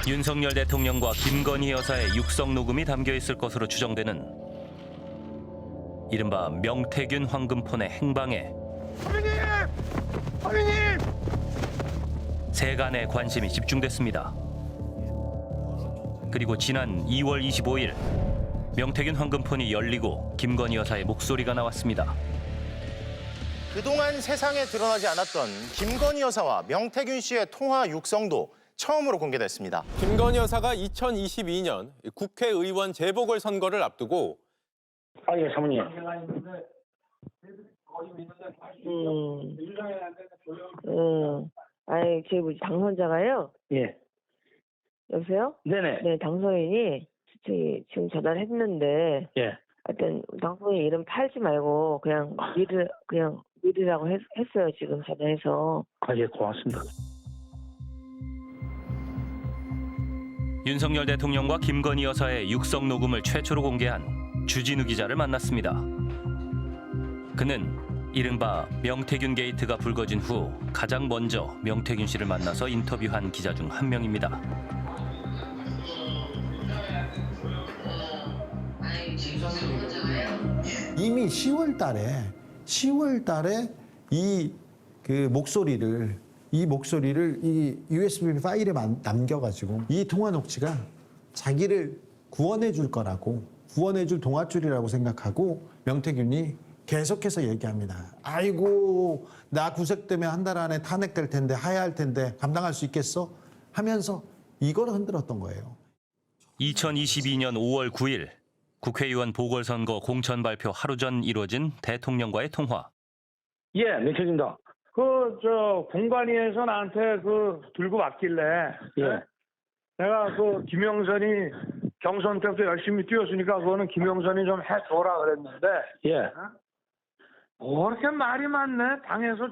윤석열 대통령과 김건희 여사의 육성 녹음이 담겨 있을 것으로 추정되는 이른바 명태균 황금폰의 행방에 어머님! 세간의 관심이 집중됐습니다. 그리고 지난 2월 25일 명태균 황금폰이 열리고 김건희 여사의 목소리가 나왔습니다. 그동안 세상에 드러나지 않았던 김건희 여사와 명태균 씨의 통화 육성도 처음으로 공개됐습니다. 김건희 여사가 2022년 국회의원 재보궐선거를 앞두고 예, 사모님. 아니, 제 뭐지 당선자가요? 예. 여보세요? 네네. 네, 당선인이 저기 지금 전화를 했는데 예. 하여튼 당선인 이름 팔지 말고 그냥 미르라고 했어요, 지금 전화해서. 예, 고맙습니다. 윤석열 대통령과 김건희 여사의 육성 녹음을 최초로 공개한 주진우 기자를 만났습니다. 그는 이른바 명태균 게이트가 불거진 후 가장 먼저 명태균 씨를 만나서 인터뷰한 기자 중 한 명입니다. 이미 10월 달에 이 목소리를 이 USB 파일에 남겨가지고 이 통화 녹취가 자기를 구원해 줄 거라고, 구원해 줄 동아줄이라고 생각하고 명태균이 계속해서 얘기합니다. 아이고, 나 구색 때문에 한 달 안에 탄핵될 텐데, 하야할 텐데 감당할 수 있겠어? 하면서 이걸 흔들었던 거예요. 2022년 5월 9일 국회의원 보궐선거 공천 발표 하루 전 이루어진 대통령과의 통화. 예, 명태균입니다. 공관위에서 나한테 들고 왔길래. 예. 내가 김영선이 경선 때부터 열심히 뛰었으니까 그거는 김영선이 좀 해줘라 그랬는데. 예. 뭐 이렇게 말이 많네, 당에서.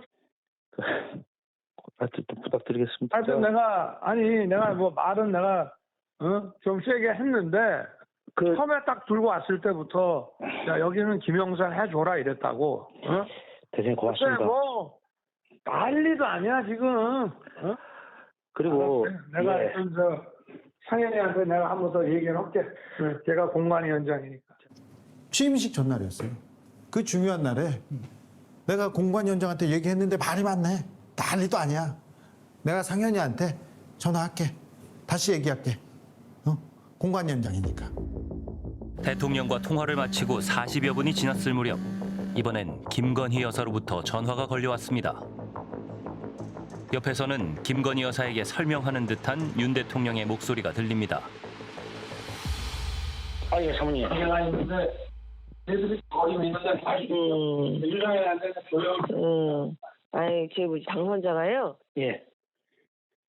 하여튼 좀 부탁드리겠습니다. 하여튼 내가 말은 좀 세게 했는데, 처음에 딱 들고 왔을 때부터, 야, 여기는 김영선 해줘라 이랬다고. 대단히 고맙습니다. 근데 난리도 아니야, 지금. 그리고 내가 예. 상현이한테 내가 한 번 더 얘기를 할게. 걔가 공관위원장이니까. 취임식 전날이었어요. 그 중요한 날에 내가 공관위원장한테 얘기했는데 말이 많네. 난리도 아니야. 내가 상현이한테 전화할게. 다시 얘기할게. 공관위원장이니까. 대통령과 통화를 마치고 40여 분이 지났을 무렵 이번엔 김건희 여사로부터 전화가 걸려왔습니다. 옆에서는 김건희 여사에게 설명하는 듯한 윤 대통령의 목소리가 들립니다. 예, 사모님. 애들이 거기 있는데 다시 유정이한테 조용. 아니, 제 뭐지 당선자가요? 예.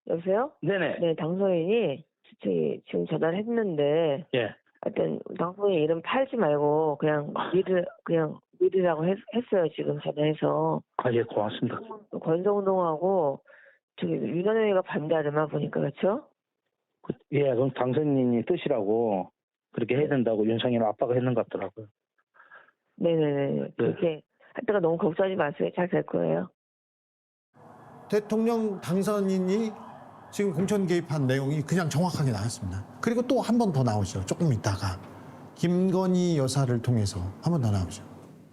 여보세요? 네네. 네, 당선인이 저기 지금 전화를 했는데 예. 하여튼 당선인 이름 팔지 말고 그냥 미르라고 했어요, 지금 전화해서. 예, 고맙습니다. 권성동하고 저기 윤한영이가 반대하더만 보니까, 그렇죠? 예, 그럼 당선인이 뜻이라고 그렇게 해야 된다고 윤석열 아빠가 했는 것 같더라고요. 네네네. 그렇게 할 때가 너무 걱정하지 마세요. 잘 될 거예요. 대통령 당선인이 지금 공천 개입한 내용이 그냥 정확하게 나왔습니다. 그리고 또 한 번 더 나오죠. 조금 있다가 김건희 여사를 통해서 한 번 더 나오죠.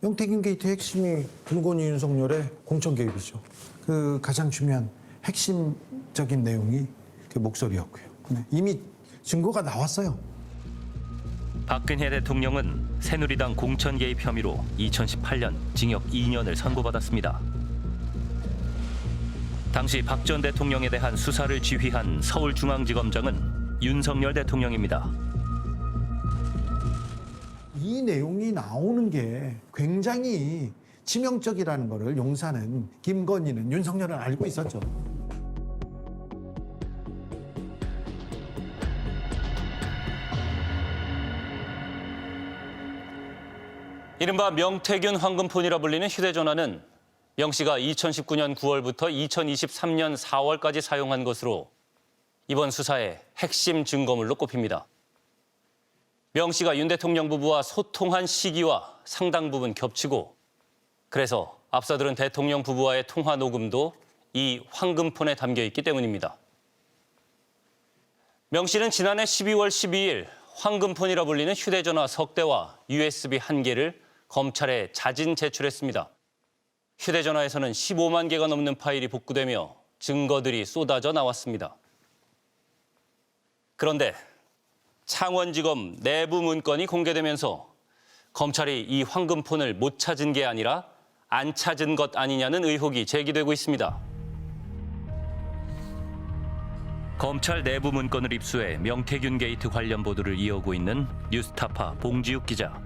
명태균 게이트 핵심이 김건희 윤석열의 공천 개입이죠. 그 가장 중요한 핵심적인 내용이 그 목소리였고요. 이미 증거가 나왔어요. 박근혜 대통령은 새누리당 공천 개입 혐의로 2018년 징역 2년을 선고받았습니다. 당시 박 전 대통령에 대한 수사를 지휘한 서울중앙지검장은 윤석열 대통령입니다. 이 내용이 나오는 게 굉장히 치명적이라는 것을 용사는 김건희는 윤석열은 알고 있었죠. 이른바 명태균 황금폰이라 불리는 휴대전화는 명 씨가 2019년 9월부터 2023년 4월까지 사용한 것으로 이번 수사의 핵심 증거물로 꼽힙니다. 명 씨가 윤 대통령 부부와 소통한 시기와 상당 부분 겹치고 그래서 앞서 들은 대통령 부부와의 통화 녹음도 이 황금폰에 담겨 있기 때문입니다. 명 씨는 지난해 12월 12일 황금폰이라 불리는 휴대전화 석 대와 USB 1개를 검찰에 자진 제출했습니다. 휴대전화에서는 15만 개가 넘는 파일이 복구되며 증거들이 쏟아져 나왔습니다. 그런데 창원지검 내부 문건이 공개되면서 검찰이 이 황금폰을 못 찾은 게 아니라 안 찾은 것 아니냐는 의혹이 제기되고 있습니다. 검찰 내부 문건을 입수해 명태균 게이트 관련 보도를 이어오고 있는 뉴스타파 봉지욱 기자.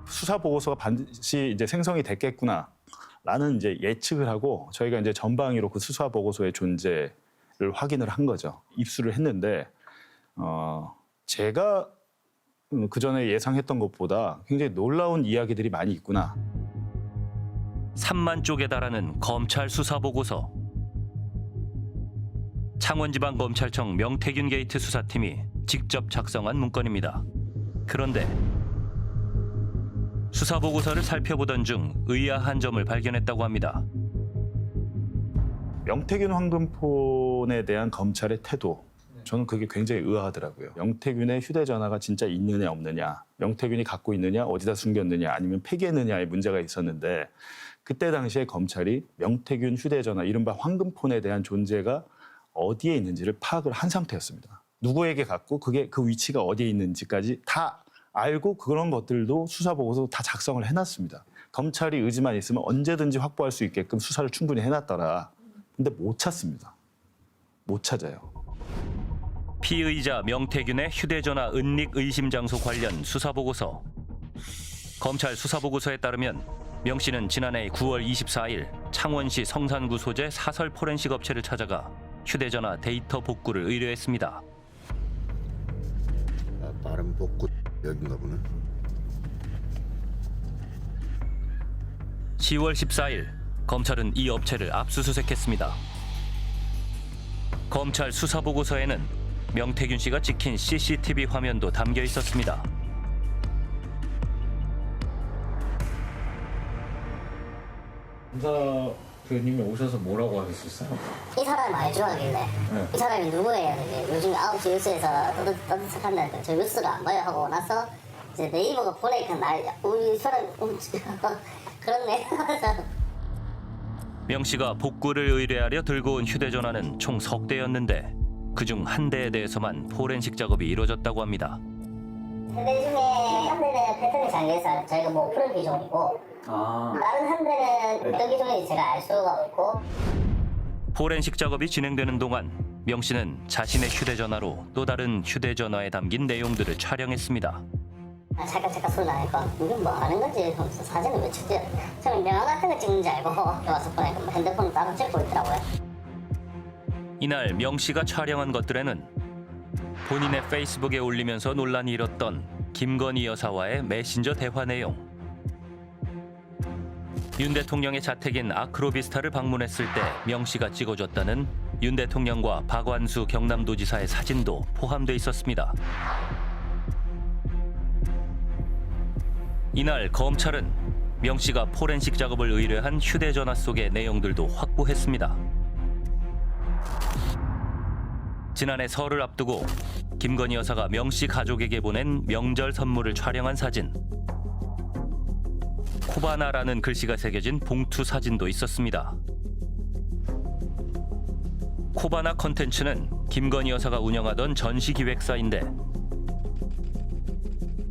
수사 보고서가 반드시 이제 생성이 됐겠구나라는 이제 예측을 하고 저희가 이제 전방위로 그 수사 보고서의 존재를 확인을 한 거죠. 입수를 했는데 제가 그 전에 예상했던 것보다 굉장히 놀라운 이야기들이 많이 있구나. 3만 쪽에 달하는 검찰 수사 보고서. 창원지방검찰청 명태균 게이트 수사팀이 직접 작성한 문건입니다. 그런데 수사 보고서를 살펴보던 중 의아한 점을 발견했다고 합니다. 명태균 황금폰에 대한 검찰의 태도, 저는 그게 굉장히 의아하더라고요. 명태균의 휴대전화가 진짜 있느냐 없느냐, 명태균이 갖고 있느냐, 어디다 숨겼느냐, 아니면 폐기했느냐의 문제가 있었는데 그때 당시에 검찰이 명태균 휴대전화, 이른바 황금폰에 대한 존재가 어디에 있는지를 파악을 한 상태였습니다. 누구에게 갖고 그게 그 위치가 어디에 있는지까지 다 알고 그런 것들도 수사 보고서 다 작성을 해놨습니다. 검찰이 의지만 있으면 언제든지 확보할 수 있게끔 수사를 충분히 해놨더라. 근데 못 찾습니다. 못 찾아요. 피의자 명태균의 휴대전화 은닉 의심 장소 관련 수사 보고서. 검찰 수사 보고서에 따르면 명 씨는 지난해 9월 24일 창원시 성산구 소재 사설 포렌식 업체를 찾아가 휴대전화 데이터 복구를 의뢰했습니다. 빠른 복구 여긴가 보네. 10월 14일 검찰은 이 업체를 압수수색했습니다. 검찰 수사 보고서에는 명태균 씨가 찍힌 CCTV 화면도 담겨 있었습니다. 검사님이 오셔서 뭐라고 하셨었어요? 이 사람이 말주하길래 이 사람이 누구예요? 이제 요즘 9시 뉴스에서 떠들썩한다니까 저 뉴스를 안 봐요 하고 나서 이제 네이버가 보내니까 우리 사람이 그렇네. 명 씨가 복구를 의뢰하려 들고 온 휴대전화는 총 석 대였는데 그중 한 대에 대해서만 포렌식 작업이 이루어졌다고 합니다. 세대 중에 한 대는 패턴이 잘려서 저희가 뭐 푸른 기종이고 다른 한 대는 어떤 기종인지 제가 알 수가 없고. 포렌식 작업이 진행되는 동안 명 씨는 자신의 휴대전화로 또 다른 휴대전화에 담긴 내용들을 촬영했습니다. 잠깐 소리 나니까 이게 뭐 하는 건지 하면서 사진을 왜 찍지? 저는 명함 같은 거 찍는 줄 알고 와서 보니까 핸드폰을 따로 찍고 있더라고요. 이날 명 씨가 촬영한 것들에는 본인의 페이스북에 올리면서 논란이 일었던 김건희 여사와의 메신저 대화 내용, 윤 대통령의 자택인 아크로비스타를 방문했을 때 명 씨가 찍어줬다는 윤 대통령과 박완수 경남도지사의 사진도 포함돼 있었습니다. 이날 검찰은 명 씨가 포렌식 작업을 의뢰한 휴대전화 속의 내용들도 확보했습니다. 지난해 설을 앞두고 김건희 여사가 명 씨 가족에게 보낸 명절 선물을 촬영한 사진, 코바나라는 글씨가 새겨진 봉투 사진도 있었습니다. 코바나 컨텐츠는 김건희 여사가 운영하던 전시기획사인데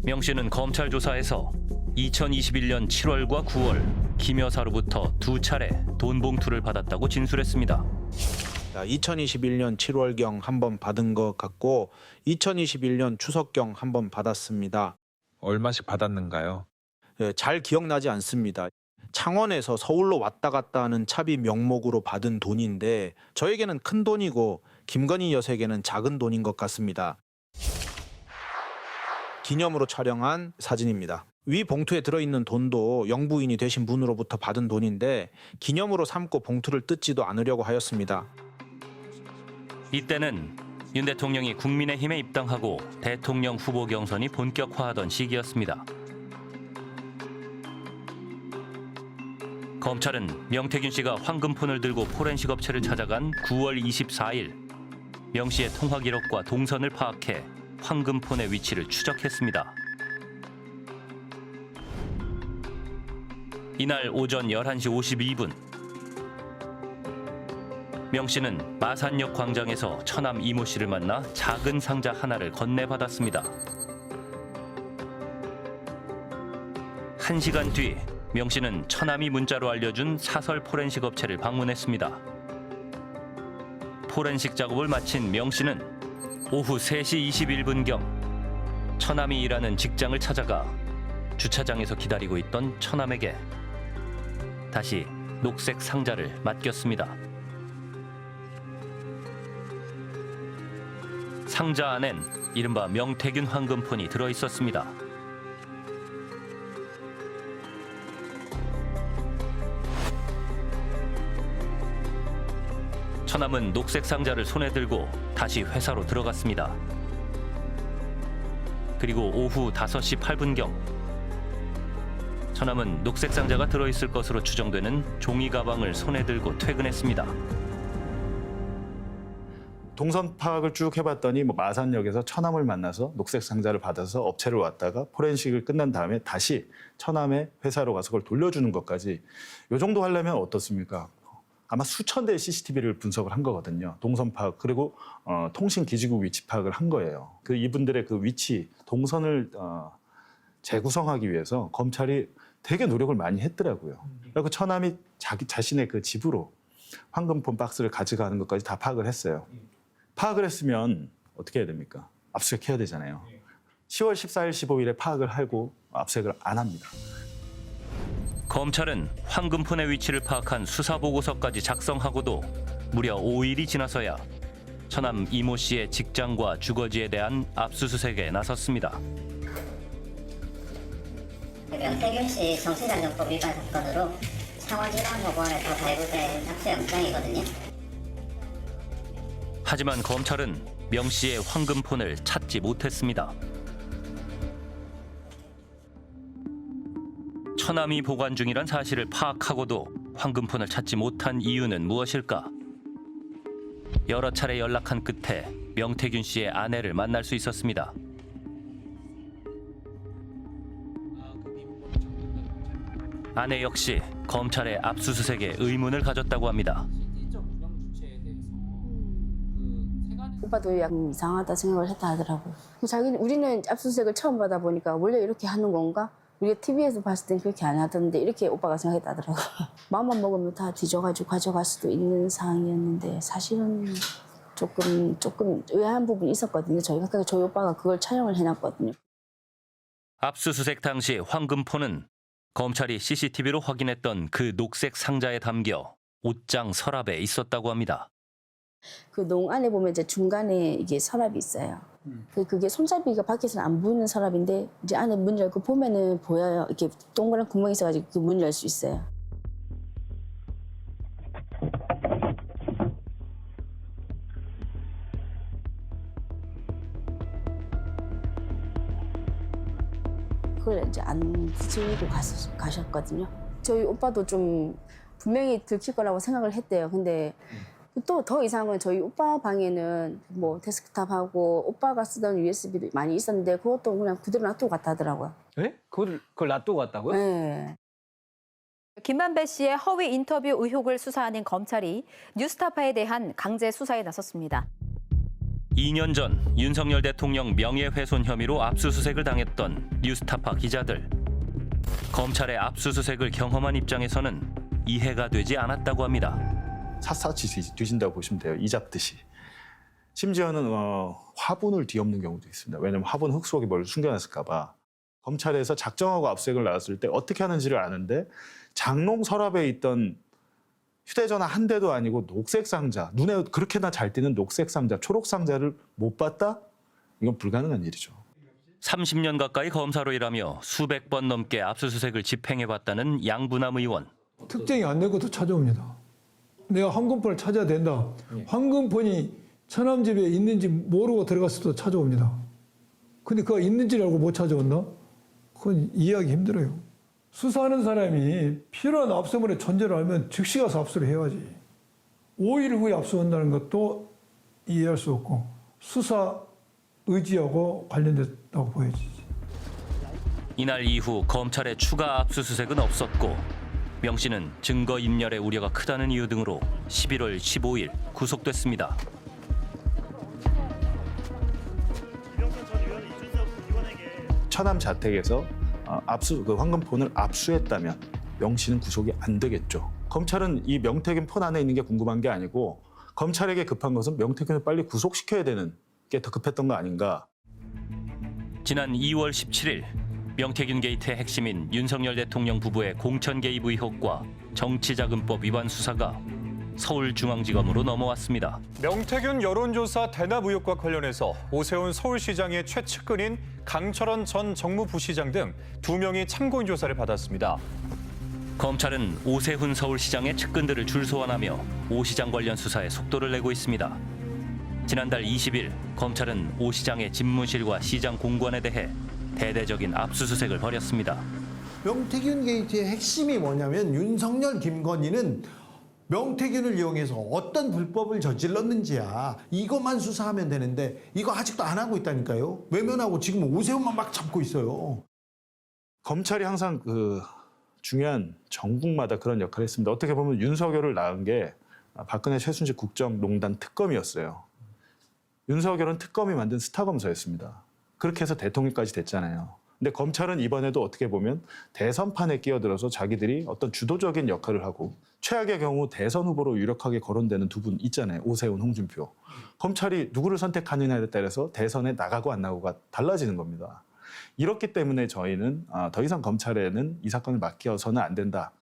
명 씨는 검찰 조사에서 2021년 7월과 9월 김 여사로부터 2차례 돈 봉투를 받았다고 진술했습니다. 2021년 7월경 한번 받은 것 같고 2021년 추석경 한번 받았습니다. 얼마씩 받았는가요? 잘 기억나지 않습니다. 창원에서 서울로 왔다 갔다 하는 차비 명목으로 받은 돈인데 저에게는 큰 돈이고 김건희 여사에게는 작은 돈인 것 같습니다. 기념으로 촬영한 사진입니다. 위 봉투에 들어있는 돈도 영부인이 되신 분으로부터 받은 돈인데 기념으로 삼고 봉투를 뜯지도 않으려고 하였습니다. 이때는 윤 대통령이 국민의힘에 입당하고 대통령 후보 경선이 본격화하던 시기였습니다. 검찰은 명태균 씨가 황금폰을 들고 포렌식 업체를 찾아간 9월 24일 명 씨의 통화 기록과 동선을 파악해 황금폰의 위치를 추적했습니다. 이날 오전 11시 52분 명 씨는 마산역 광장에서 처남 이모 씨를 만나 작은 상자 하나를 건네받았습니다. 1시간 뒤 명 씨는 처남이 문자로 알려준 사설 포렌식 업체를 방문했습니다. 포렌식 작업을 마친 명 씨는 오후 3시 21분경 처남이 일하는 직장을 찾아가 주차장에서 기다리고 있던 처남에게 다시 녹색 상자를 맡겼습니다. 상자 안엔 이른바 명태균 황금폰이 들어있었습니다. 처남은 녹색 상자를 손에 들고 다시 회사로 들어갔습니다. 그리고 오후 5시 8분경 처남은 녹색 상자가 들어있을 것으로 추정되는 종이 가방을 손에 들고 퇴근했습니다. 동선 파악을 쭉 해봤더니 마산역에서 처남을 만나서 녹색 상자를 받아서 업체를 왔다가 포렌식을 끝난 다음에 다시 처남의 회사로 가서 그걸 돌려주는 것까지 이 정도 하려면 어떻습니까? 아마 수천 대의 CCTV를 분석을 한 거거든요. 동선 파악 그리고 통신 기지국 위치 파악을 한 거예요. 그 이분들의 그 위치, 동선을 재구성하기 위해서 검찰이 되게 노력을 많이 했더라고요. 그리고 처남이 자신의 그 집으로 황금폰 박스를 가져가는 것까지 다 파악을 했어요. 파악을 했으면 어떻게 해야 됩니까? 압수수색해야 되잖아요. 10월 14일, 15일에 파악을 하고 압수수색을 안 합니다. 검찰은 황금폰의 위치를 파악한 수사보고서까지 작성하고도 무려 5일이 지나서야 처남 이모 씨의 직장과 주거지에 대한 압수수색에 나섰습니다. 명태균 씨 정치자금법 위반 사건으로 창원지방법원에서 발부된 압수영장이거든요. 하지만 검찰은 명 씨의 황금폰을 찾지 못했습니다. 처남이 보관 중이란 사실을 파악하고도 황금폰을 찾지 못한 이유는 무엇일까? 여러 차례 연락한 끝에 명태균 씨의 아내를 만날 수 있었습니다. 아내 역시 검찰의 압수수색에 의문을 가졌다고 합니다. 오빠도 약간 이상하다 생각을 했다 하더라고요. 우리는 압수수색을 처음 받아보니까 원래 이렇게 하는 건가? 우리가 TV에서 봤을 땐 그렇게 안 하던데 이렇게 오빠가 생각했다 하더라고요. 마음만 먹으면 다 뒤져가지고 가져갈 수도 있는 상황이었는데 사실은 조금 의아한 부분이 있었거든요. 저희가 저희 오빠가 그걸 촬영을 해놨거든요. 압수수색 당시 황금폰은 검찰이 CCTV로 확인했던 그 녹색 상자에 담겨 옷장 서랍에 있었다고 합니다. 그 농 안에 보면 이제 중간에 이게 서랍이 있어요. 그게 손잡이가 밖에서는 안 보이는 서랍인데 이제 안에 문 열고 보면은 보여요. 이렇게 동그란 구멍이 있어가지고 그 문 열 수 있어요. 그걸 이제 안 뒤지고 가셨거든요. 저희 오빠도 좀 분명히 들킬 거라고 생각을 했대요. 근데 또 더 이상한 건 저희 오빠 방에는 뭐 데스크탑하고 오빠가 쓰던 USB도 많이 있었는데 그것도 그냥 그대로 놔두고 갔다 하더라고요. 네? 그걸 놔두고 갔다고요? 네. 김만배 씨의 허위 인터뷰 의혹을 수사하는 검찰이 뉴스타파에 대한 강제 수사에 나섰습니다. 2년 전 윤석열 대통령 명예훼손 혐의로 압수수색을 당했던 뉴스타파 기자들. 검찰의 압수수색을 경험한 입장에서는 이해가 되지 않았다고 합니다. 샅샅이 뒤진다고 보시면 돼요. 이 잡듯이. 심지어는 화분을 뒤엎는 경우도 있습니다. 왜냐하면 화분 흙 속에 뭘 숨겨놨을까 봐. 검찰에서 작정하고 압수수색을 나왔을 때 어떻게 하는지를 아는데 장롱 서랍에 있던 휴대전화 한 대도 아니고 녹색 상자, 눈에 그렇게나 잘 띄는 녹색 상자, 초록 상자를 못 봤다? 이건 불가능한 일이죠. 30년 가까이 검사로 일하며 수백 번 넘게 압수수색을 집행해봤다는 양부남 의원. 특정이 안 된 것도 찾아옵니다. 내가 황금폰을 찾아야 된다. 황금폰이 처남 집에 있는지 모르고 들어갔을 때 찾아옵니다. 근데 그가 있는지를 알고 못 찾아온다? 그건 이해하기 힘들어요. 수사하는 사람이 필요한 압수물의 존재를 알면 즉시 가서 압수를 해야지. 5일 후에 압수한다는 것도 이해할 수 없고 수사 의지하고 관련됐다고 보여지지. 이날 이후 검찰의 추가 압수수색은 없었고 명 씨는 증거인멸의 우려가 크다는 이유 등으로 11월 15일 구속됐습니다. 처남 자택에서 그 황금폰을 압수했다면 명 씨는 구속이 안 되겠죠. 검찰은 이 명태균 폰 안에 있는 게 궁금한 게 아니고 검찰에게 급한 것은 명태균을 빨리 구속시켜야 되는 게 더 급했던 거 아닌가. 지난 2월 17일 명태균 게이트의 핵심인 윤석열 대통령 부부의 공천 개입 의혹과 정치자금법 위반 수사가 서울중앙지검으로 넘어왔습니다. 명태균 여론조사 대납 의혹과 관련해서 오세훈 서울시장의 최측근인 강철원 전 정무부시장 등 2명이 참고인 조사를 받았습니다. 검찰은 오세훈 서울시장의 측근들을 줄 소환하며 오 시장 관련 수사에 속도를 내고 있습니다. 지난달 20일 검찰은 오 시장의 집무실과 시장 공관에 대해 대대적인 압수수색을 벌였습니다. 명태균 게이트의 핵심이 뭐냐면 윤석열, 김건희는 명태균을 이용해서 어떤 불법을 저질렀는지야. 이것만 수사하면 되는데 이거 아직도 안 하고 있다니까요. 외면하고 지금 오세훈만 막 잡고 있어요. 검찰이 항상 중요한 전국마다 그런 역할을 했습니다. 어떻게 보면 윤석열을 낳은 게 박근혜 최순실 국정농단 특검이었어요. 윤석열은 특검이 만든 스타검사였습니다. 그렇게 해서 대통령까지 됐잖아요. 근데 검찰은 이번에도 어떻게 보면 대선판에 끼어들어서 자기들이 어떤 주도적인 역할을 하고 최악의 경우 대선 후보로 유력하게 거론되는 두 분 있잖아요. 오세훈, 홍준표. 검찰이 누구를 선택하느냐에 따라서 대선에 나가고 안 나가고가 달라지는 겁니다. 이렇기 때문에 저희는 더 이상 검찰에는 이 사건을 맡겨서는 안 된다.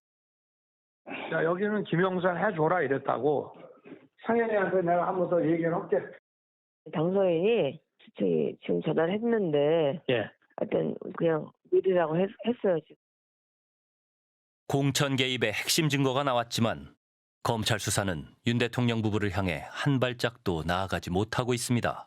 야, 여기는 김영선 해줘라 이랬다고 상현이한테 내가 한 번 더 얘기를 할게. 당선인이 지금 전화를 했는데 예. 하여튼 그냥 믿으라고 했어요. 지금. 공천 개입의 핵심 증거가 나왔지만 검찰 수사는 윤 대통령 부부를 향해 한 발짝도 나아가지 못하고 있습니다.